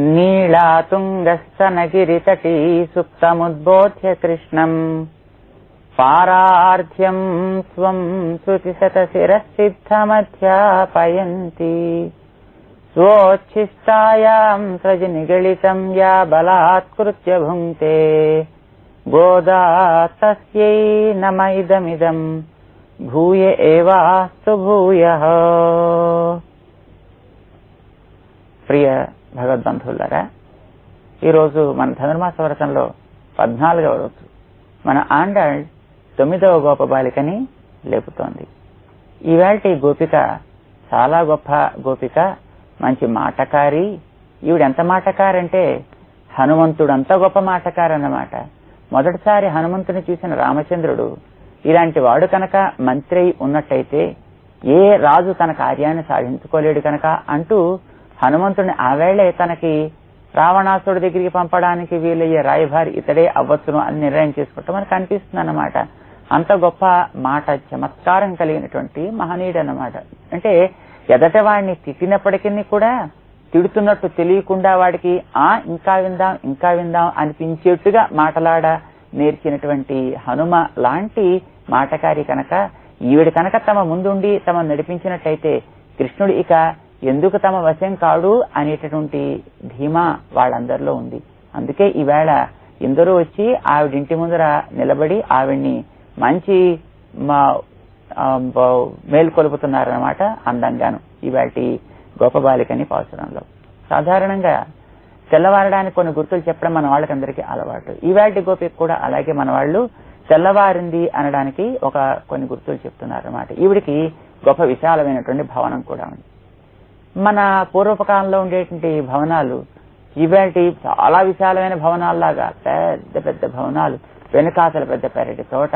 నీళాతుంగస్తనగిరితటీ సుప్తముద్బోధ్య కృష్ణం పారార్థ్యం స్వం శృతిశతశిరసిద్ధమధ్యాపయంతి స్వోచ్ఛిష్టాయాం సృజనిగళితం యా బలాత్కృత్య భుంక్తే గోదా తస్యై నమ ఇదమిదం భూయ ఏవాస్తు భూయః. ప్రియ భగవద్బంధువులారా, ఈరోజు మన ధనుర్మాస వ్రతంలో 14వ రోజు మన ఆండాళ్ 9వ గోపబాలికని లేపుతోంది. ఈవేళ గోపిక చాలా గొప్ప గోపిక, మంచి మాటకారి. ఈవిడెంత మాటకారంటే హనుమంతుడంత గొప్ప మాటకారన్నమాట. మొదటిసారి హనుమంతుని చూసిన రామచంద్రుడు ఇలాంటి వాడు కనుక మంత్రి ఉన్నట్టయితే ఏ రాజు తన కార్యాన్ని సాధించుకోలేడు కనుక అంటూ హనుమంతుడిని ఆవేళే తనకి రావణాసుడి దగ్గరికి పంపడానికి వీలయ్యే రాయభారి ఇతడే అవ్వచ్చును అని నిర్ణయం చేసుకుంటూ మనకు అనిపిస్తుంది అన్నమాట. అంత గొప్ప మాట చమత్కారం కలిగినటువంటి మహనీయుడు అన్నమాట. అంటే ఎదట వాడిని తిట్టినప్పటికీ కూడా తిడుతున్నట్టు తెలియకుండా వాడికి ఇంకా విందాం ఇంకా విందాం అనిపించేట్టుగా మాటలాడ నేర్చినటువంటి హనుమ లాంటి మాటకారి కనుక ఈవిడ కనుక తమ ముందుండి తమ నడిపించినట్టయితే కృష్ణుడు ఇక ఎందుకు తమ వశం కాడు అనేటటువంటి ధీమా వాళ్ళందరిలో ఉంది. అందుకే ఈవేళ ఇందరూ వచ్చి ఆవిడింటి ముందర నిలబడి ఆవిడ్ని మంచి మేల్కొలుపుతున్నారన్నమాట అందంగాను ఈవేళ గోపబాలికని పాసురంలో. సాధారణంగా తెల్లవారడానికి కొన్ని గుర్తులు చెప్పడం మన వాళ్ళకందరికీ అలవాటు. ఈవేళ గోపిక కూడా అలాగే మన వాళ్ళు తెల్లవారింది అనడానికి కొన్ని గుర్తులు చెప్తున్నారన్నమాట. ఈవిడికి గొప్ప విశాలమైనటువంటి భవనం కూడా ఉంది. మన పూర్వపకాలంలో ఉండేటువంటి భవనాలు ఈవేళ చాలా విశాలమైన భవనాల్లాగా పెద్ద పెద్ద భవనాలు, వెనకాతల పెద్ద పెరటి తోట,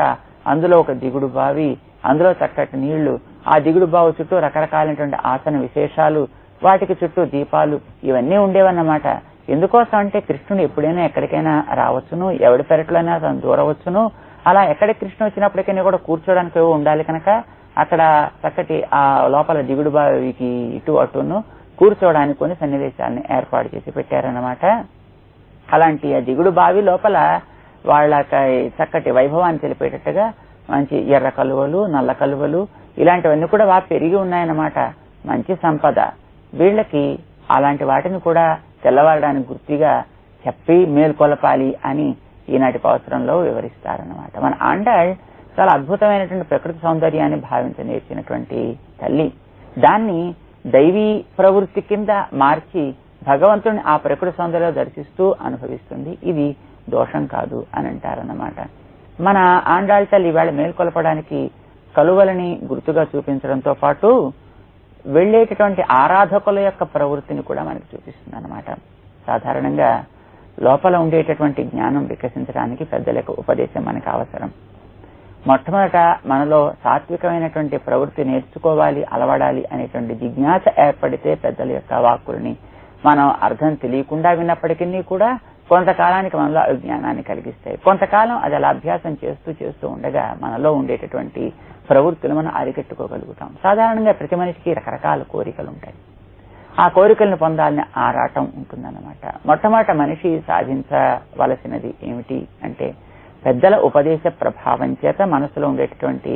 అందులో ఒక దిగుడు బావి, అందులో చక్కటి నీళ్లు, ఆ దిగుడు బావి చుట్టూ రకరకాలైనటువంటి ఆసన విశేషాలు, వాటికి చుట్టూ దీపాలు, ఇవన్నీ ఉండేవన్నమాట. ఎందుకోసం అంటే కృష్ణుడు ఎప్పుడైనా ఎక్కడికైనా రావచ్చును, ఎవడి పెరట్లోనే తను దూరవచ్చును. అలా ఎక్కడికి కృష్ణుడు వచ్చినప్పటికైనా కూడా కూర్చోడానికి ఉండాలి కనుక అక్కడ చక్కటి ఆ లోపల దిగుడు బావికి ఇటు అటును కూర్చోవడానికి కొన్ని సన్నివేశాలను ఏర్పాటు చేసి పెట్టారన్నమాట. అలాంటి ఆ దిగుడు బావి లోపల వాళ్ళకి చక్కటి వైభవాన్ని తెలిపేటట్టుగా మంచి ఎర్ర కలువలు, నల్ల కలువలు ఇలాంటివన్నీ కూడా పెరిగి ఉన్నాయన్నమాట. మంచి సంపద. వీళ్ళకి అలాంటి వాటిని కూడా తెల్లవారడానికి గుర్తిగా చెప్పి మేల్కొలపాలి అని ఈనాటి పాసురంలో వివరిస్తారన్నమాట. మన ఆండాళ్ చాలా అద్భుతమైనటువంటి ప్రకృతి సౌందర్యాన్ని భావించ నేర్చినటువంటి తల్లి. దాన్ని దైవీ ప్రవృత్తి కింద మార్చి భగవంతుడిని ఆ ప్రకృతి సౌందర్యం దర్శిస్తూ అనుభవిస్తుంది. ఇది దోషం కాదు అని అంటారన్నమాట. మన ఆండాళ్ తల్లి ఇవాళ మేల్కొలపడానికి కలువలని గుర్తుగా చూపించడంతో పాటు వెళ్లేటటువంటి ఆరాధకుల యొక్క ప్రవృత్తిని కూడా మనకు చూపిస్తుంది అన్నమాట. సాధారణంగా లోపల ఉండేటటువంటి జ్ఞానం వికసించడానికి పెద్దల యొక్క ఉపదేశం మనకు అవసరం. మొట్టమొదట మనలో సాత్వికమైనటువంటి ప్రవృత్తి నేర్చుకోవాలి, అలవడాలి అనేటువంటి జిజ్ఞాస ఏర్పడితే పెద్దల యొక్క వాక్కుల్ని మనం అర్థం తెలియకుండా విన్నప్పటికీ కూడా కొంతకాలానికి మనలో అజ్ఞానాన్ని కలిగిస్తాయి. కొంతకాలం అది అలా అభ్యాసం చేస్తూ ఉండగా మనలో ఉండేటటువంటి ప్రవృత్తులు మనం అరికట్టుకోగలుగుతాం. సాధారణంగా ప్రతి మనిషికి రకరకాల కోరికలు ఉంటాయి. ఆ కోరికలను పొందాలని ఆరాటం ఉంటుందన్నమాట. మొట్టమొదట మనిషి సాధించవలసినది ఏమిటి అంటే పెద్దల ఉపదేశ ప్రభావం చేత మనసులో ఉండేటటువంటి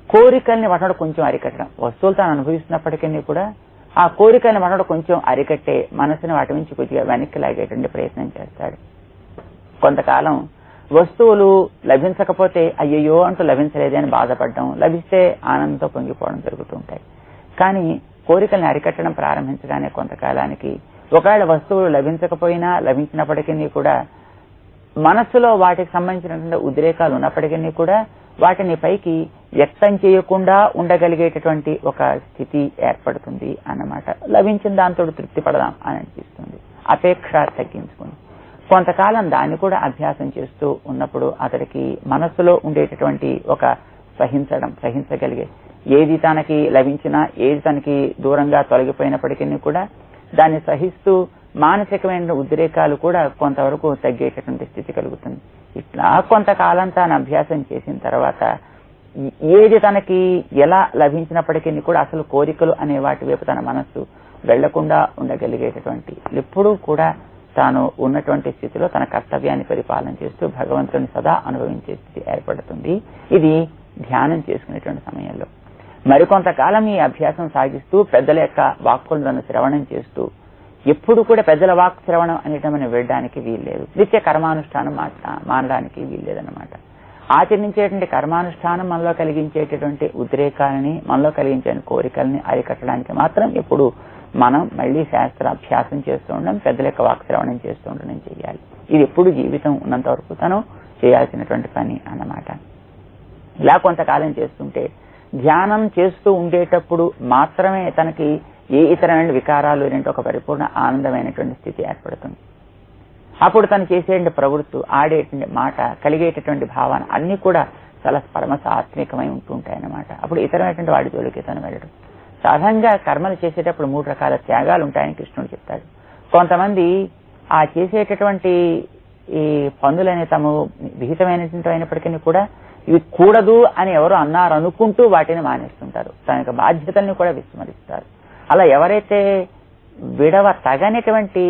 కోరికల్ని వాటిని కొంచెం అరికట్టడం. వస్తువులు తాను అనుభవిస్తున్నప్పటికీ కూడా ఆ కోరికల్ని వాటిని కొంచెం అరికట్టే మనసుని వాటి నుంచి కొద్దిగా వెనక్కి లాగేటువంటి ప్రయత్నం చేస్తాడు. కొంతకాలం వస్తువులు లభించకపోతే అయ్యయ్యో అంటూ లభించలేదే అని బాధపడడం, లభిస్తే ఆనందంతో పొంగిపోవడం జరుగుతూ ఉంటాయి. కానీ కోరికల్ని అరికట్టడం ప్రారంభించగానే కొంతకాలానికి ఒకవేళ వస్తువులు లభించకపోయినా లభించినప్పటికీ కూడా మనస్సులో వాటికి సంబంధించినటువంటి ఉద్రేకాలు ఉన్నప్పటికీ కూడా వాటిని పైకి వ్యక్తం చేయకుండా ఉండగలిగేటటువంటి ఒక స్థితి ఏర్పడుతుంది అన్నమాట. లభించిన దాంతో తృప్తి పడదాం అని అనిపిస్తుంది. అపేక్ష తగ్గించుకుని కొంతకాలం దాన్ని కూడా అభ్యాసం చేస్తూ ఉన్నప్పుడు అతడికి మనస్సులో ఉండేటటువంటి ఒక సహించగలిగే ఏది తనకి లభించినా ఏది తనకి దూరంగా తొలగిపోయినప్పటికీ కూడా దాన్ని సహిస్తూ మానసికమైన ఉద్రేకాలు కూడా కొంతవరకు తగ్గేటటువంటి స్థితి కలుగుతుంది. ఇట్లా కొంతకాలం తాను అభ్యాసం చేసిన తర్వాత ఏది తనకి ఎలా లభించినప్పటికీ కూడా అసలు కోరికలు అనే వాటి వైపు తన మనస్సు వెళ్లకుండా ఉండగలిగేటటువంటి, ఎప్పుడూ కూడా తాను ఉన్నటువంటి స్థితిలో తన కర్తవ్యాన్ని పరిపాలన చేస్తూ భగవంతుని సదా అనుభవించే స్థితి ఏర్పడుతుంది. ఇది ధ్యానం చేసుకునేటువంటి సమయంలో. మరికొంతకాలం ఈ అభ్యాసం సాగిస్తూ పెద్దల యొక్క వాక్కులను శ్రవణం చేస్తూ, ఎప్పుడు కూడా పెద్దల వాక్ శ్రవణం అనేట మనం వెళ్ళడానికి వీల్లేదు. నిత్య కర్మానుష్ఠానం మానడానికి వీల్లేదన్నమాట. ఆచరించేటువంటి కర్మానుష్ఠానం మనలో కలిగించేటటువంటి ఉద్రేకాలని, మనలో కలిగించే కోరికల్ని అరికట్టడానికి మాత్రం ఎప్పుడు మనం మళ్ళీ శాస్త్రాభ్యాసం చేస్తూ ఉండడం, పెద్దల యొక్క వాక్ శ్రవణం చేస్తూ ఉండడం చేయాలి. ఇది ఎప్పుడు జీవితం ఉన్నంత వరకు తను చేయాల్సినటువంటి పని అన్నమాట. ఇలా కొంతకాలం చేస్తుంటే, ధ్యానం చేస్తూ ఉండేటప్పుడు మాత్రమే తనకి ఏ ఇతరమైన వికారాలు లేని ఒక పరిపూర్ణ ఆనందమైనటువంటి స్థితి ఏర్పడుతుంది. అప్పుడు తను చేసేటువంటి ప్రవృత్తి, ఆడేటువంటి మాట, కలిగేటటువంటి భావన అన్ని కూడా చాలా పరమ సాత్వికమై ఉంటుంటాయన్నమాట. అప్పుడు ఇతరమైనటువంటి వాడి జోలికి తను వెళ్ళడం. సాధారణంగా కర్మలు చేసేటప్పుడు 3 రకాల త్యాగాలు ఉంటాయని కృష్ణుడు చెప్తాడు. కొంతమంది ఆ చేసేటటువంటి ఈ పనులని తమ విహితమైనటువంటి అయినప్పటికీ కూడా ఇవి కూడదు అని ఎవరు అన్నారు అనుకుంటూ వాటిని మానేస్తుంటారు. తన యొక్క బాధ్యతల్ని కూడా విస్మరిస్తారు. అలా ఎవరైతే విడవ తగనిటువంటి,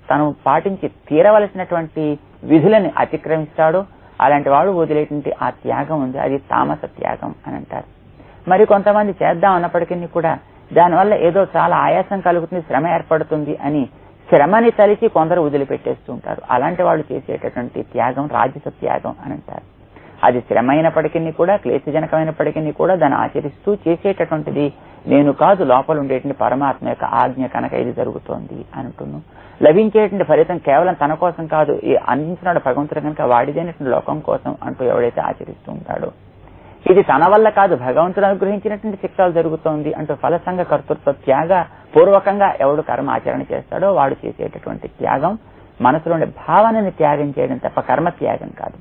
తను పాటించి తీరవలసినటువంటి విధులని అతిక్రమిస్తాడో అలాంటి వాడు వదిలేటువంటి ఆ త్యాగం ఉంది, అది తామస త్యాగం అని అంటారు. మరి కొంతమంది చేద్దాం అన్నప్పటికీ కూడా దానివల్ల ఏదో చాలా ఆయాసం కలుగుతుంది, శ్రమ ఏర్పడుతుంది అని శ్రమని తలిచి కొందరు వదిలిపెట్టేస్తూ ఉంటారు. అలాంటి వాళ్ళు చేసేటటువంటి త్యాగం రాజస త్యాగం అని అంటారు. అది శ్రమ అయినప్పటికీ కూడా, క్లేశజనకమైనప్పటికీ కూడా దాన్ని ఆచరిస్తూ చేసేటటువంటిది నేను కాదు, లోపల ఉండేటువంటి పరమాత్మ యొక్క ఆజ్ఞ కనుక ఇది జరుగుతోంది అంటున్నాను. లభించేటువంటి ఫలితం కేవలం తన కోసం కాదు, ఈ అందించినాడు భగవంతుడు కనుక వాడిదైనటువంటి లోకం కోసం అంటూ ఎవడైతే ఆచరిస్తూ ఉంటాడో, ఇది తన వల్ల కాదు, భగవంతుడు అనుగ్రహించినటువంటి శిక్షలు జరుగుతోంది అంటూ ఫలసంగ కర్తృత్వ త్యాగ పూర్వకంగా ఎవడు కర్మ ఆచరణ చేస్తాడో వాడు చేసేటటువంటి త్యాగం మనసులోని భావనని త్యాగం చేయడం తప్ప కర్మ త్యాగం కాదు.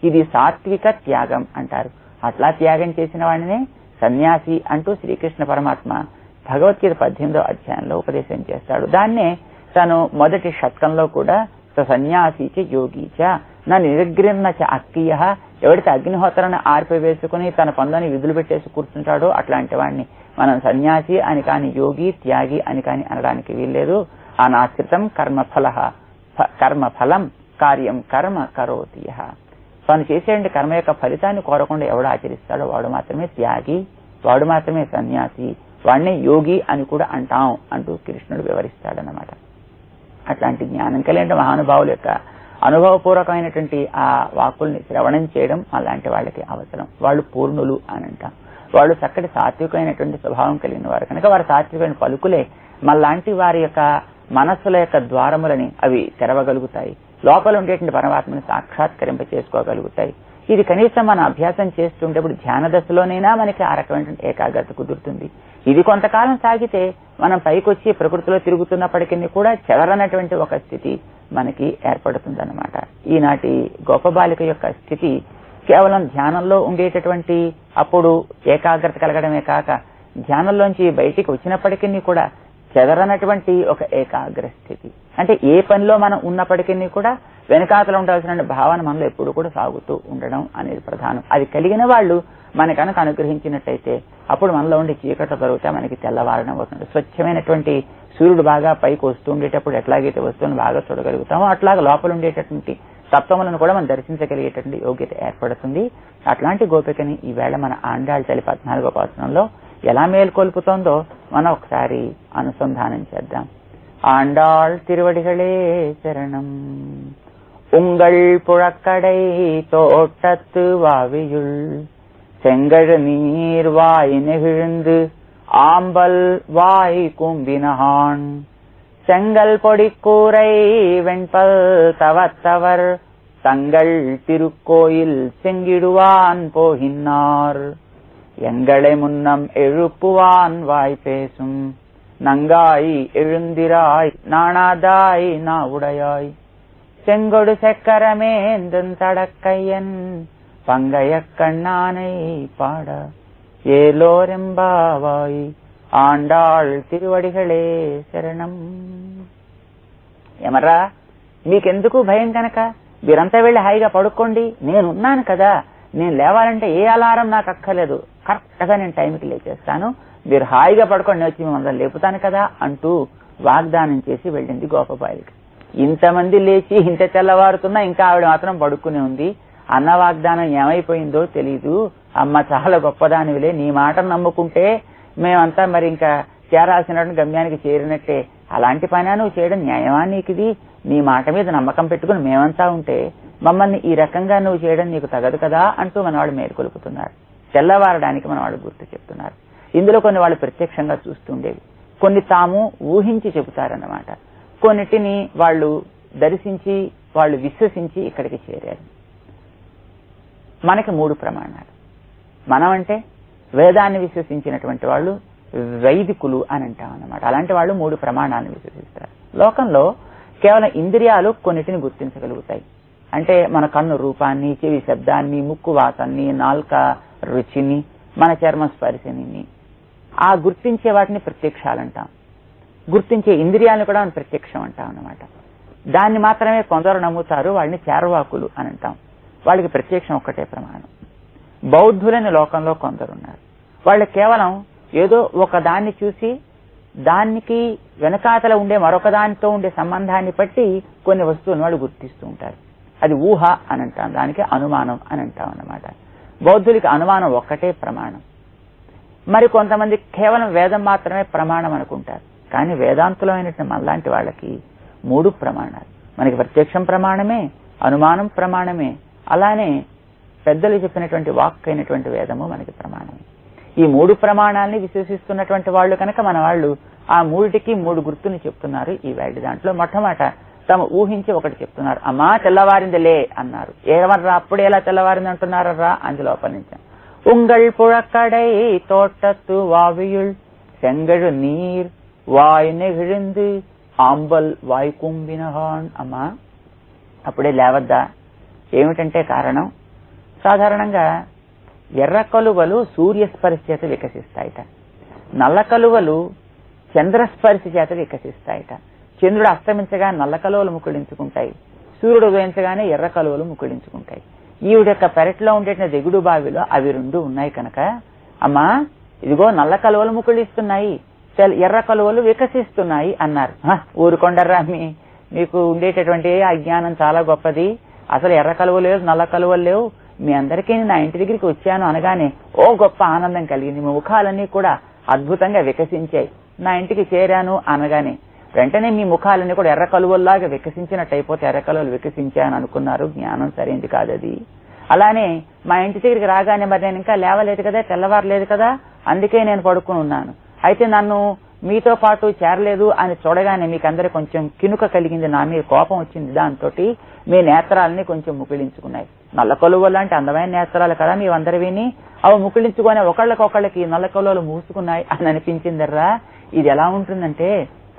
ఇది సాత్విక త్యాగం అంటారు. అట్లా త్యాగం చేసిన వాడినే సన్యాసి అంటూ శ్రీకృష్ణ పరమాత్మ భగవద్గీత 18వ అధ్యాయంలో ఉపదేశం చేస్తాడు. దాన్నే తను మొదటి షట్కంలో కూడా సన్యాసీచ యోగీచ నా నిరగ్రహణ చ అక్కియ, ఎవరైతే అగ్నిహోత్రాన్ని ఆర్పివేసుకుని తన పనులని విధులు పెట్టేసి కూర్చుంటాడో అట్లాంటి వాడిని మనం సన్యాసి అని కాని, యోగి త్యాగి అని కాని అనడానికి వీల్లేదు. అనాశ్రితం కర్మఫలం కార్యం కర్మ కరోతి. తాను చేసేటువంటి కర్మ యొక్క ఫలితాన్ని కోరకుండా ఎవడు ఆచరిస్తాడో వాడు మాత్రమే త్యాగి, వాడు మాత్రమే సన్యాసి, వాడినే యోగి అని కూడా అంటాం అంటూ కృష్ణుడు వివరిస్తాడనమాట. అట్లాంటి జ్ఞానం కలిగిన మహానుభావుల యొక్క అనుభవపూర్వకమైనటువంటి ఆ వాక్కుల్ని శ్రవణం చేయడం అలాంటి వాళ్ళకి అవసరం. వాళ్ళు పూర్ణులు అని అంటాం. వాళ్ళు చక్కటి సాత్వికమైనటువంటి స్వభావం కలిగిన వారు కనుక వారి సాత్వికమైన పలుకులే మళ్ళాంటి వారి యొక్క మనస్సుల యొక్క ద్వారములని అవి తెరవగలుగుతాయి, లోపల ఉండేటువంటి పరమాత్మని సాక్షాత్కరింప చేసుకోగలుగుతాయి. ఇది కనీసం మన అభ్యాసం చేస్తుంటేప్పుడు ధ్యాన దశలోనైనా మనకి ఆ రకమైనటువంటి ఏకాగ్రత కుదురుతుంది. ఇది కొంతకాలం సాగితే మనం పైకొచ్చి ప్రకృతిలో తిరుగుతున్నప్పటికీ కూడా చెదరనటువంటి ఒక స్థితి మనకి ఏర్పడుతుందన్నమాట. ఈనాటి గొప్ప బాలిక యొక్క స్థితి కేవలం ధ్యానంలో ఉండేటటువంటి అప్పుడు ఏకాగ్రత కలగడమే కాక, ధ్యానంలోంచి బయటికి వచ్చినప్పటికీ కూడా చెదరనటువంటి ఒక ఏకాగ్ర స్థితి. అంటే ఏ పనిలో మనం ఉన్నప్పటికీ కూడా వెనకాతలు ఉండాల్సిన భావన మనలో ఎప్పుడు కూడా సాగుతూ ఉండడం అనేది ప్రధానం. అది కలిగిన వాళ్ళు మన కనుక అనుగ్రహించినట్టయితే అప్పుడు మనలో ఉండే చీకట్లు దొరికితే మనకి తెల్లవారడం అవుతుంది. స్వచ్ఛమైనటువంటి సూర్యుడు బాగా పైకి వస్తూ ఉండేటప్పుడు ఎట్లాగైతే వస్తువులను బాగా చూడగలుగుతామో అట్లాగా లోపల ఉండేటటువంటి తత్వములను కూడా మనం దర్శించగలిగేటటువంటి యోగ్యత ఏర్పడుతుంది. అట్లాంటి గోపికని ఈవేళ మన ఆండాళ్ తల్లి 14వ పాసనంలో ఎలా మేల్కొల్పుతోందో మనం ఒకసారి అనుసంధానం చేద్దాం. ఆండాళ్ తిరువడిகளே శరణం. உங்கள் புழக்கடை தோட்டத்து வாவியுள் செங்கழு நீர் வாய் நெகிழ்ந்து ஆம்பல் வாய் கூம்பினான் செங்கல் பொடிக்கூரை வெண்பல் தவத்தவர் தங்கள் திருக்கோயில் செங்கிடுவான் போகினார் எங்களை முன்னம் எழுப்புவான் வாய் பேசும் நங்காய் எழுந்திராய் நாணாதாய் நா உடையாய் செங்கொடு செக்கரமேந்தன் தடக்கையன் பங்கைய கண்ணானை பாட ఏలోరెంబావాయి ఆండాళ్ తిరువడిகளే శరణం. ఏమర్రా మీకెందుకు భయం కనుక మీరంతా వెళ్ళి హాయిగా పడుకోండి, నేనున్నాను కదా. నేను లేవాలంటే ఏ అలారం నాకు అక్కర్లేదు, కరెక్ట్గా నేను టైంకి లేచేస్తాను. మీరు హాయిగా పడుకొని వచ్చి మిమ్మల్ని లేపుతాను కదా అంటూ వాగ్దానం చేసి వెళ్ళింది గోపబాలిక. ఇంతమంది లేచి ఇంత తెల్లవారుతున్నా ఇంకా ఆవిడ మాత్రం పడుకునే ఉంది. అన్న వాగ్దానం ఏమైపోయిందో తెలీదు. అమ్మ చాలా గొప్పదానివిలే, నీ మాటను నమ్ముకుంటే మేమంతా మరి ఇంకా చేరాల్సినటువంటి గమ్యానికి చేరినట్టే. అలాంటి పని నువ్వు చేయడం న్యాయమా నీకుది? నీ మాట మీద నమ్మకం పెట్టుకుని మేమంతా ఉంటే మమ్మల్ని ఈ రకంగా నువ్వు చేయడం నీకు తగదు కదా అంటూ మనవాళ్ళు మేలుకొలుపుతున్నారు. తెల్లవారడానికి మనవాళ్ళు గుర్తు చెప్తున్నారు. ఇందులో కొన్ని వాళ్ళు ప్రత్యక్షంగా చూస్తుండేవి, కొన్ని తాము ఊహించి చెబుతారన్నమాట. కొన్నిటిని వాళ్ళు దర్శించి వాళ్ళు విశ్వసించి ఇక్కడికి చేరారు. మనకి 3 ప్రమాణాలు. మనం అంటే వేదాన్ని విశ్వసించినటువంటి వాళ్ళు వైదికులు అని అంటాం అన్నమాట. అలాంటి వాళ్ళు 3 ప్రమాణాలను విశ్వసిస్తారు. లోకంలో కేవలం ఇంద్రియాలు కొన్నిటిని గుర్తించగలుగుతాయి. అంటే మన కన్ను రూపాన్ని, చెవి శబ్దాన్ని, ముక్కు వాసనని, నాలుక రుచిని, మన చర్మ స్పర్శని, ఆ గుర్తించే వాటిని ప్రత్యక్షాలంటాం. గుర్తించే ఇంద్రియాలను కూడా మనం ప్రత్యక్షం అంటాం అన్నమాట. దాన్ని మాత్రమే కొందరు నమ్ముతారు, వాళ్ళని చార్వాకులు అని అంటాం. వాళ్ళకి ప్రత్యక్షం ఒక్కటే ప్రమాణం. బౌద్ధులని లోకంలో కొందరున్నారు. వాళ్ళు కేవలం ఏదో ఒక దాన్ని చూసి దానికి వెనకాతల ఉండే మరొక దానితో ఉండే సంబంధాన్ని బట్టి కొన్ని వస్తువులను వాళ్ళు గుర్తిస్తూ ఉంటారు. అది ఊహ అని అంటాం, దానికి అనుమానం అని అంటాం అన్నమాట. బౌద్ధులకి అనుమానం ఒక్కటే ప్రమాణం. మరి కొంతమంది కేవలం వేదం మాత్రమే ప్రమాణం అనుకుంటారు. కానీ వేదాంతులమైనటువంటి మనలాంటి వాళ్ళకి 3 ప్రమాణాలు. మనకి ప్రత్యక్షం ప్రమాణమే, అనుమానం ప్రమాణమే, అలానే పెద్దలు చెప్పినటువంటి వాక్ అయినటువంటి వేదము మనకి ప్రమాణమే. ఈ 3 ప్రమాణాలని విశ్వసిస్తున్నటువంటి వాళ్ళు కనుక మన వాళ్ళు ఆ 3టికి 3 గుర్తుని చెప్తున్నారు. ఈ వేడి దాంట్లో మొట్టమొదట తాము ఊహించి ఒకటి చెప్తున్నారు. అమ్మా తెల్లవారిందిలే అన్నారు. ఏమర్రా అప్పుడు ఎలా తెల్లవారింది అంటున్నారా? అందులోపల నుంచి ఉంగళ్ పుழக்கடை தோட்டத்து வாவியுள் செங்கழு நீர் வாய் நெகிழ்ந்து ఆంబల్ వాయుకుంభినహాన్. అమ్మా అప్పుడే లేవద్దా? ఏమిటంటే కారణం, సాధారణంగా ఎర్ర కలువలు సూర్యస్పర్శ చేత వికసిస్తాయిట, నల్ల కలువలు చంద్రస్పర్శ చేత వికసిస్తాయిట. చంద్రుడు అస్తమించగా నల్ల కలువలు ముకుళించుకుంటాయి, సూర్యుడు ఉదయించగానే ఎర్ర కలువలు ముకుళించుకుంటాయి. ఈవిడ యొక్క పెరట్లో ఉండే దిగుడు బావిలో అవి 2 ఉన్నాయి కనుక అమ్మా ఇదిగో నల్ల కలువలు ముకుళిస్తున్నాయి, ఎర్ర కలువలు వికసిస్తున్నాయి అన్నారు. ఊరుకొండర్రా, మీకు ఉండేటటువంటి అజ్ఞానం చాలా గొప్పది. అసలు ఎర్ర కలువలు లేవు, నల్ల కలువలు లేవు. మీ అందరికీ నా ఇంటి దగ్గరికి వచ్చాను అనగానే ఓ గొప్ప ఆనందం కలిగింది. మీ ముఖాలన్నీ కూడా అద్భుతంగా వికసించాయి. నా ఇంటికి చేరాను అనగానే వెంటనే మీ ముఖాలన్నీ కూడా ఎర్ర కలువల్లాగా వికసించినట్టు అయిపోతే ఎర్ర కలువలు వికసించాయని అనుకున్నారు. జ్ఞానం సరైనది కాదది. అలానే మా ఇంటి దగ్గరికి రాగానే మరి నేను ఇంకా లేవలేదు కదా, తెల్లవారలేదు కదా, అందుకే నేను పడుకుని ఉన్నాను. అయితే నన్ను మీతో పాటు చేరలేదు అని చూడగానే మీకందరూ కొంచెం కినుక కలిగింది, నా మీద కోపం వచ్చింది. దాంతో మీ నేత్రాలని కొంచెం ముకుళించుకున్నాయి. నల్ల కలువలు అంటే అందమైన నేత్రాలు కదా మీవందరూ విని, అవి ముకుళించుకొని ఒకళ్ళకొకళ్ళకి నల్ల కలువలు మూసుకున్నాయి అని అనిపించిందర్రా. ఇది ఎలా ఉంటుందంటే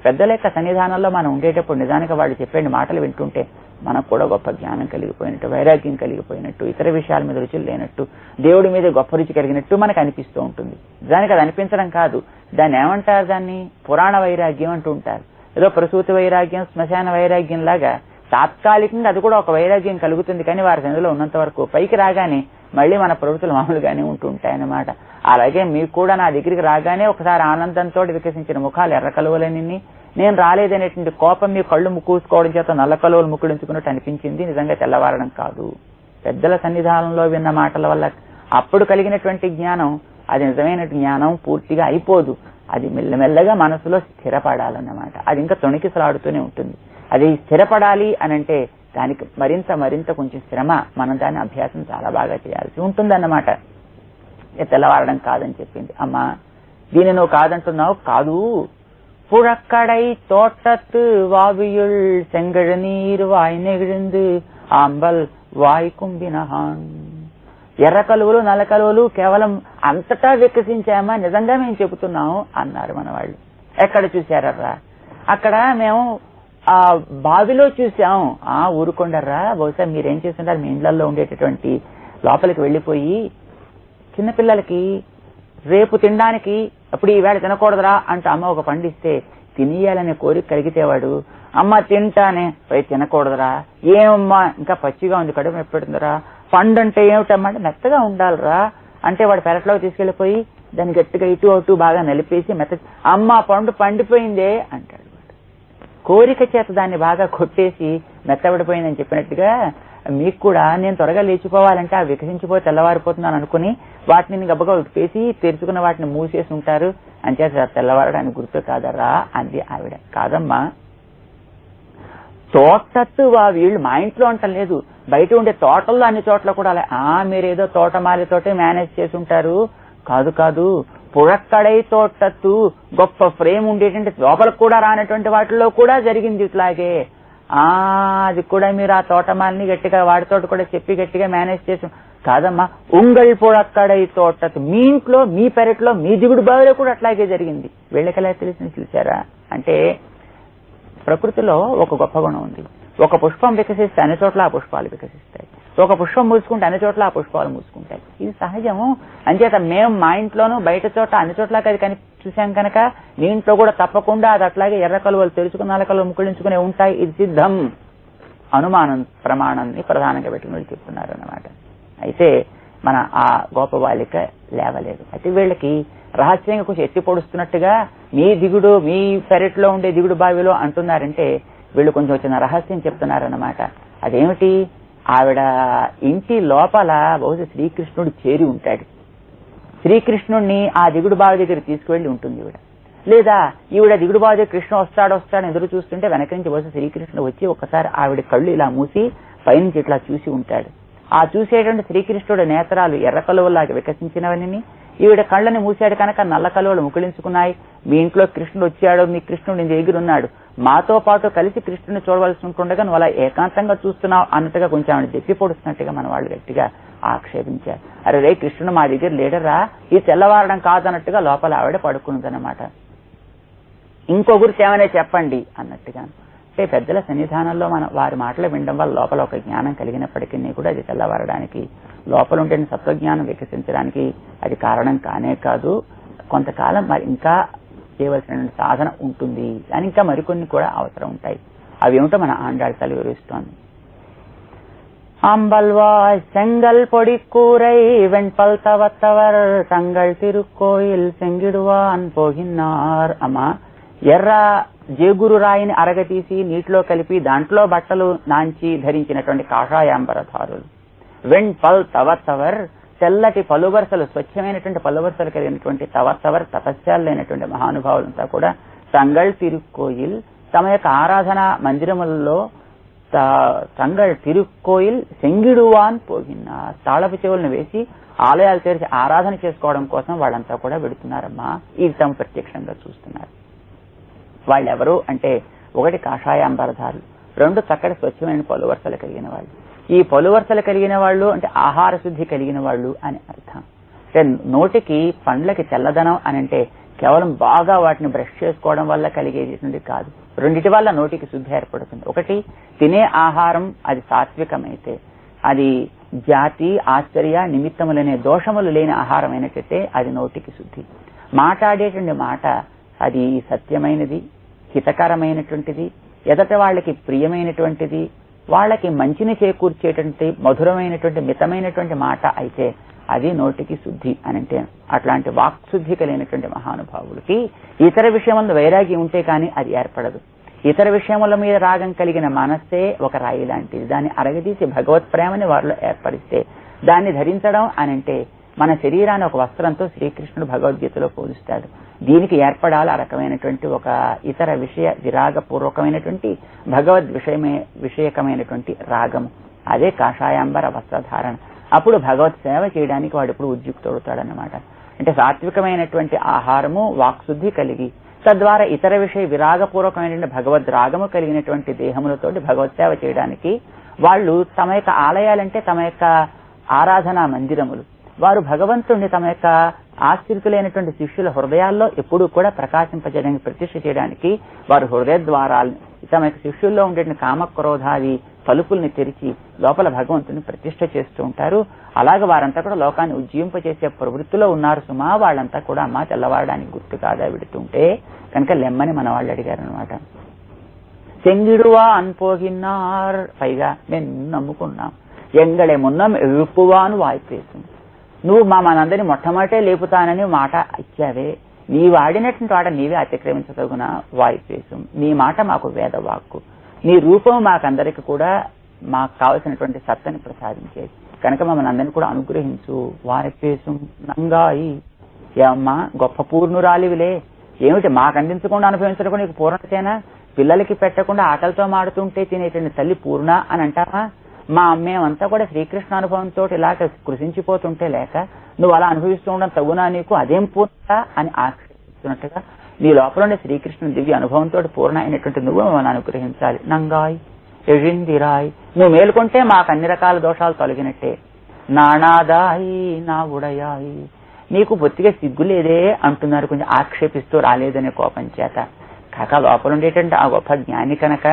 పెద్దల యొక్క సన్నిధానంలో మనం ఉండేటప్పుడు నిజానికి వాళ్ళు చెప్పే మాటలు వింటుంటే మనకు కూడా గొప్ప జ్ఞానం కలిగిపోయినట్టు, వైరాగ్యం కలిగిపోయినట్టు, ఇతర విషయాల మీద రుచులు లేనట్టు, దేవుడి మీద గొప్ప రుచి కలిగినట్టు మనకు అనిపిస్తూ ఉంటుంది. దానికి అది అనిపించడం కాదు, దాన్ని ఏమంటారు, దాన్ని పురాణ వైరాగ్యం అంటూ ఉంటారు. ఏదో ప్రసూతి వైరాగ్యం, శ్మశాన వైరాగ్యం లాగా తాత్కాలికంగా అది కూడా ఒక వైరాగ్యం కలుగుతుంది. కానీ వారి సన్నిధిలో ఉన్నంత వరకు పైకి రాగానే మళ్ళీ మన ప్రవృత్తులు మామూలుగానే ఉంటుంటాయన్నమాట. అలాగే మీకు కూడా నా దగ్గరికి రాగానే ఒకసారి ఆనందంతో వికసించిన ముఖాలు ఎర్ర కలువలని, నేను రాలేదనేటువంటి కోపం మీ కళ్ళు ముక్కుకోవడం చేత నల్ల కలువలు ముక్కుడించుకున్నట్టు అనిపించింది. నిజంగా తెల్లవారడం కాదు. పెద్దల సన్నిధానంలో విన్న మాటల వల్ల అప్పుడు కలిగినటువంటి జ్ఞానం అది నిజమైన జ్ఞానం పూర్తిగా అయిపోదు. అది మెల్లమెల్లగా మనసులో స్థిరపడాలన్నమాట. అది ఇంకా తొణికిసలాడుతూనే ఉంటుంది. అది స్థిరపడాలి అనంటే దానికి మరింత మరింత కొంచెం శ్రమ, మనం దాని అభ్యాసం చాలా బాగా చేయాల్సి ఉంటుందన్నమాట. తెల్లవారడం కాదని చెప్పింది. అమ్మా దీన్ని నువ్వు కాదంటున్నావు. కాదు, పుழக்கடை தோட்டத்து வாவியுள் செங்கழு நீர் வாய் நெகிழ்ந்து ఆంబల్ వాయుకుంభినహాన్. ఎర్ర కలువలు నల్ల కలువలు కేవలం అంతటా వికసించామా, నిజంగా మేము చెబుతున్నాము అన్నారు మన వాళ్ళు. ఎక్కడ చూశారర్రా? అక్కడ మేము ఆ బావిలో చూసాం. ఊరుకొండర్రా, బహుశా మీరేం చేస్తుంటారు, మీ ఇళ్లలో ఉండేటటువంటి లోపలికి వెళ్ళిపోయి చిన్నపిల్లలకి రేపు తినడానికి అప్పుడు ఈవేళ తినకూడదురా అంటూ అమ్మ ఒక పండు ఇస్తే తినేయాలనే కోరిక కలిగితే వాడు అమ్మ తింటానే, పోయి తినకూడదురా, ఏమమ్మా ఇంకా పచ్చిగా ఉంది కడుపు ఎప్పుడుందిరా, పండు అంటే ఏమిటమ్మా అంటే మెత్తగా ఉండాలిరా అంటే వాడు పెరట్లోకి తీసుకెళ్లిపోయి దాన్ని గట్టిగా ఇటు అటు బాగా నలిపేసి అమ్మ పండు పండిపోయిందే అంటాడు. కోరిక చేత దాన్ని బాగా కొట్టేసి మెత్తబడిపోయిందని చెప్పినట్టుగా మీకు కూడా నేను త్వరగా లేచిపోవాలంటే ఆ వికసించిపోయి తెల్లవారిపోతున్నాను అనుకుని వాటిని గబ్బగా ఉడిపేసి తెరుచుకున్న వాటిని మూసేసి ఉంటారు. అంచేత తెల్లవారడానికి గుర్తు కాదరా అంది ఆవిడ. కాదమ్మా, తోటత్తు వీళ్ళు మా ఇంట్లో అంటలేదు, బయట ఉండే తోటల్లో అన్ని చోట్ల కూడా అలా మీరేదో తోటమాలితోటే మేనేజ్ చేసి ఉంటారు. కాదు కాదు, పుഴక్కడై తోటత్తు గొప్ప ఫ్రేమ్ ఉండేటువంటి లోపలకు కూడా రానటువంటి వాటిల్లో కూడా జరిగింది ఇట్లాగే. అది కూడా మీరు ఆ తోటమాలిని గట్టిగా వాడితో కూడా చెప్పి గట్టిగా మేనేజ్ చేసి. కాదమ్మా, ఉంగళ్ పుഴక్కడై తోటత్తు మీ ఇంట్లో మీ పెరట్లో మీ దిగుడు బావిలో కూడా అట్లాగే జరిగింది. వీళ్ళకెలా తెలిసింది చూసారా? అంటే ప్రకృతిలో ఒక గొప్ప గుణం ఉంది. ఒక పుష్పం వికసిస్తే అన్ని చోట్ల ఆ పుష్పాలు వికసిస్తాయి, ఒక పుష్పం మూసుకుంటే అన్ని చోట్ల ఆ పుష్పాలు మూసుకుంటాయి. ఇది సహజము. అంచేత మేము మా ఇంట్లోనూ బయట చోట అన్ని చోట్ల అది కానీ చూసాం కనుక మీ ఇంట్లో కూడా తప్పకుండా అది అట్లాగే ఎర్ర కలువలు తెరుచుకుని నల్ల కలువలు ముకుళించుకునే ఉంటాయి. ఇది సిద్ధం. అనుమానం ప్రమాణాన్ని ప్రధానంగా పెట్టుకుని చెప్తున్నారు అన్నమాట. అయితే మన ఆ గోప బాలిక లేవలేదు. అయితే వీళ్ళకి రహస్యంగా కొంచెం ఎత్తి పొడుస్తున్నట్టుగా మీ దిగుడు మీ పెరట్లో ఉండే దిగుడు బావిలో అంటున్నారంటే వీళ్ళు కొంచెం వచ్చిన రహస్యం చెప్తున్నారన్నమాట. అదేమిటి? ఆవిడ ఇంటి లోపల బహుశా శ్రీకృష్ణుడు చేరి ఉంటాడు. శ్రీకృష్ణుడిని ఆ దిగుడు బావి దగ్గర తీసుకువెళ్లి ఉంటుంది ఈవిడ. లేదా ఈవిడ దిగుడు బావి దగ్గర కృష్ణ వస్తాడని ఎదురు చూస్తుంటే వెనక నుంచి బహుశా శ్రీకృష్ణుడు వచ్చి ఒకసారి ఆవిడ కళ్ళు ఇలా మూసి పైనుంచి ఇట్లా చూసి ఉంటాడు. ఆ చూసేటువంటి శ్రీకృష్ణుడి నేత్రాలు ఎర్ర కలువలాగా వికసించినవని ఈవిడ కళ్ళని మూసాడు కనుక నల్ల కలువలు ముకుళించుకున్నాయి. మీ ఇంట్లో కృష్ణుడు వచ్చాడు, మీ కృష్ణుడు నీ దగ్గర ఉన్నాడు, మాతో పాటు కలిసి కృష్ణుని చూడవలసి ఉంటుండగా నువ్వు అలా ఏకాంతంగా చూస్తున్నావు అన్నట్టుగా కొంచెం ఆవిడ దెప్పి పొడుస్తున్నట్టుగా మన వాళ్ళు గట్టిగా ఆక్షేపించారు. అరే రే, కృష్ణుడు మా దగ్గర లేడరా, ఈ తెల్లవారడం కాదన్నట్టుగా లోపల ఆవిడ పడుకున్నదన్నమాట. ఇంకొకరు ఏమనే చెప్పండి అన్నట్టుగా. అంటే పెద్దల సన్నిధానంలో మన వారి మాటలు వినడం వల్ల లోపల ఒక జ్ఞానం కలిగినప్పటికీ కూడా అది తెల్లవారడానికి లోపల ఉంటే సత్వజ్ఞానం వికసించడానికి అది కారణం కానే కాదు. కొంతకాలం మరి ఇంకా చేయవలసిన సాధన ఉంటుంది. అని ఇంకా మరికొన్ని కూడా అవసరం ఉంటాయి. అవి ఏమిటో మన ఆండాళ్ తల్లి వివరిస్తోంది. అంబల్వాయ్ செங்கல் பொடி கூரை வெண்பல் தவத்தவர் தங்கள் திருக்கோயில் செங்கிடுவான் போగినార్. అమ్మా, ఎర్ర జేగురు రాయిని అరగతీసి నీటిలో కలిపి దాంట్లో బట్టలు నాంచి ధరించినటువంటి కాషాయాంబరధారులు. వెణ్పల్ తవత్తవర్, తెల్లటి పలువరుసలు స్వచ్ఛమైనటువంటి పలువరుసలు కలిగినటువంటి తవత్తవర్ తపస్యాలైనటువంటి మహానుభావులంతా కూడా తంగళ్ తిరుక్కోయిల్ తమ యొక్క ఆరాధన మందిరములలో తంగళ్ తిరుక్కోయిల్ సెంగిడువాన్ పోగిన తాళపు చెవులను వేసి ఆలయాలు తెరిచి ఆరాధన చేసుకోవడం కోసం వాళ్ళంతా కూడా వెడుతున్నారమ్మా. ఇది తమ ప్రత్యక్షంగా చూస్తున్నారు. వాళ్ళెవరు అంటే ఒకటి కాషాయాంబరధారులు, రెండు చక్కటి స్వచ్ఛమైన పలువరుసలు కలిగిన వాళ్ళు. ఈ పలువరుసలు కలిగిన వాళ్ళు అంటే ఆహార శుద్ధి కలిగిన వాళ్ళు అని అర్థం. అంటే నోటికి పండ్లకి తెల్లదనం అని అంటే కేవలం బాగా వాటిని బ్రష్ చేసుకోవడం వల్ల కలిగేది కాదు. రెండిటి వల్ల నోటికి శుద్ధి ఏర్పడుతుంది. ఒకటి తినే ఆహారం అది సాత్వికమైతే, అది జాతి ఆశ్చర్య నిమిత్తములనే దోషములు లేని ఆహారం అయినట్టయితే అది నోటికి శుద్ధి. మాట్లాడేటువంటి మాట అది సత్యమైనది, హితకరమైనటువంటిది, ఎదట వాళ్ళకి ప్రియమైనటువంటిది, వాళ్ళకి మంచిని చేకూర్చేటువంటి మధురమైనటువంటి మితమైనటువంటి మాట అయితే అది నోటికి శుద్ధి అని అంటే. అట్లాంటి వాక్శుద్ధి కలిగినటువంటి మహానుభావులకి ఇతర విషయముల వైరాగ్యం ఉంటే కానీ అది ఏర్పడదు. ఇతర విషయముల మీద రాగం కలిగిన మనస్సే ఒక రాయి లాంటిది. దాన్ని అరగదీసి భగవత్ ప్రేమని వారిలో ఏర్పరిస్తే దాన్ని ధరించడం అని అంటే మన శరీరాన్ని ఒక వస్త్రంతో శ్రీకృష్ణుడు భగవద్గీతలో పోలుస్తాడు. దీనికి ఏర్పడాలి ఆ రకమైనటువంటి ఒక ఇతర విషయ విరాగపూర్వకమైనటువంటి భగవద్ విషయకమైనటువంటి రాగము. అదే కాషాయాంబర వస్త్రధారణ. అప్పుడు భగవత్ సేవ చేయడానికి వాడు ఇప్పుడు ఉద్యుక్తుడవుతాడన్నమాట. అంటే సాత్వికమైనటువంటి ఆహారము వాక్శుద్ధి కలిగి తద్వారా ఇతర విషయ విరాగపూర్వకమైనటువంటి భగవద్ రాగము కలిగినటువంటి దేహములతోటి భగవత్ సేవ చేయడానికి వాళ్ళు తమ యొక్క ఆలయాలంటే తమ యొక్క ఆరాధనా మందిరములు, వారు భగవంతుణ్ణి తమ యొక్క ఆశ్రితులైనటువంటి శిష్యుల హృదయాల్లో ఎప్పుడూ కూడా ప్రకాశింపజేయడానికి ప్రతిష్ఠ చేయడానికి వారు హృదయ ద్వారాలు తమ యొక్క శిష్యుల్లో ఉండే కామక్రోధాది తలుపుల్ని తెరిచి లోపల భగవంతుని ప్రతిష్ఠ చేస్తూ ఉంటారు. అలాగే వారంతా కూడా లోకాన్ని ఉజ్జీవింపజేసే ప్రవృత్తిలో ఉన్నారు సుమా. వాళ్ళంతా కూడా అమ్మ తెల్లవారడానికి గుర్తు కాదా విడుతుంటే కనుక లెమ్మని మన వాళ్ళు అడిగారు అనమాట. సెంగిడువా అన్పోగినార్, పైగా మేము నమ్ముకున్నాం, ఎంగళే మున్నం ఎరుపువాను వాయిపేసింది. నువ్వు మనందరినీ మొట్టమొదటే లేపుతానని మాట ఇచ్చావే, నీ వాడినటువంటి వాట నీవే అతిక్రమించదగున వాయుపేశం. నీ మాట మాకు వేదవాక్కు, నీ రూపం మాకందరికి కూడా మాకు కావలసినటువంటి సత్తని ప్రసాదించేది కనుక మమ్మల్ని అందరినీ కూడా అనుగ్రహించు. వాయుపేశం నంగాయి, ఏమమ్మా గొప్ప పూర్ణురాలివిలే, ఏమిటి మాకు అందించకుండా అనుభవించడం నీకు పూర్ణతేనా? పిల్లలకి పెట్టకుండా ఆకలితో మాడుతుంటే తినేటువంటి తల్లి పూర్ణ అని అంటావా? మా అమ్మేమంతా కూడా శ్రీకృష్ణ అనుభవంతో ఇలాగ కృషించిపోతుంటే లేక నువ్వు అలా అనుభవిస్తూ ఉండడం తగునా నీకు, అదేం పూర్ణ అని ఆక్షేపిస్తున్నట్టుగా నీ లోపల ఉండే శ్రీకృష్ణ దివ్య అనుభవంతో పూర్ణ అయినటువంటి నువ్వు మమ్మల్ని అనుగ్రహించాలి. నంగాయ్ ఎழிందిరాయ్, నువ్వు మేలుకుంటే మాకు అన్ని రకాల దోషాలు తొలగినట్టే. నానాదాయి నా ఉడయాయి, నీకు బొత్తిగా సిగ్గు లేదే అంటున్నారు కొంచెం ఆక్షేపిస్తూ రాలేదనే కోపం చేత. కాక లోపల ఉండేటువంటి ఆ గొప్ప జ్ఞాని కనుక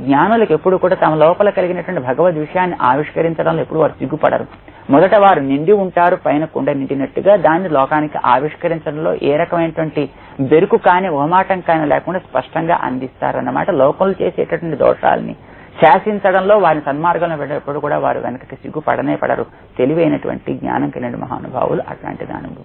జ్ఞానులకు ఎప్పుడు కూడా తమ లోపల కలిగినటువంటి భగవద్ విషయాన్ని ఆవిష్కరించడంలో ఎప్పుడు వారు సిగ్గుపడరు. మొదట వారు నిండి ఉంటారు, పైన కుండ నిండినట్టుగా దాన్ని లోకానికి ఆవిష్కరించడంలో ఏ రకమైనటువంటి బెరుకు కానీ ఉహమాటం కానీ లేకుండా స్పష్టంగా అందిస్తారన్నమాట. లోకంలో చేసేటటువంటి దోషాలని శాసించడంలో వారిని సన్మార్గంలో వెళ్ళేటప్పుడు కూడా వారు వెనకకి సిగ్గుపడనే పడరు. తెలివైనటువంటి జ్ఞానం కలిగిన మహానుభావులు అట్లాంటి దానులు.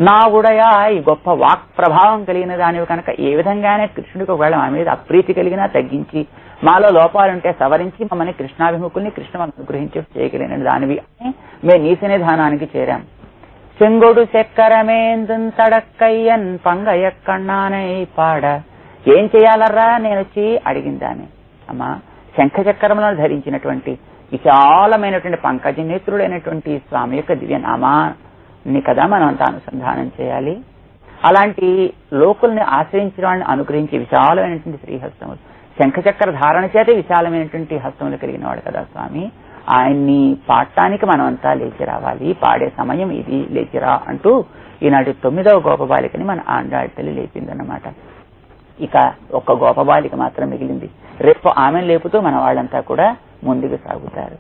నా ఉడయా, ఈ గొప్ప వాక్ ప్రభావం కలిగిన దానివి కనుక ఏ విధంగానే కృష్ణుడికి ఒకవేళ మా మీద అప్రీతి కలిగినా తగ్గించి, మాలో లోపాలుంటే సవరించి మమ్మల్ని కృష్ణాభిముఖుల్ని కృష్ణ అనుగ్రహించి చేయగలిగిన దానివి అని మేము నీ సన్నిధానానికి చేరాం. చెంగొడు చక్కరమేందు తడక్కయ్యన్ పంగయ్యక్కన్నానై పాడ, ఏం చేయాలర్రా నేను వచ్చి అడిగిందాన్ని. అమ్మా, శంఖ చక్రములను ధరించినటువంటి విశాలమైనటువంటి పంకజ నేత్రుడైనటువంటి స్వామి యొక్క దివ్య నామాన్ని కదా మనం అంతా అనుసంధానం చేయాలి. అలాంటి లోకుల్ని ఆశ్రయించిన వాళ్ళని అనుగ్రహించి విశాలమైనటువంటి శ్రీహస్తములు, శంఖచక్ర ధారణ చేతే విశాలమైనటువంటి హస్తములు కలిగిన వాడు కదా స్వామి. ఆయన్ని పాడటానికి మనం అంతా లేచి రావాలి. పాడే సమయం ఇది, లేచిరా అంటూ ఈనాటి 9వ గోపబాలికని మన ఆండాళ్ళ తల్లి లేపిందన్నమాట. ఇక ఒక్క గోపబాలిక మాత్రం మిగిలింది. రేపు ఆమెను లేపుతూ మన వాళ్ళంతా కూడా ముందుకు సాగుతారు.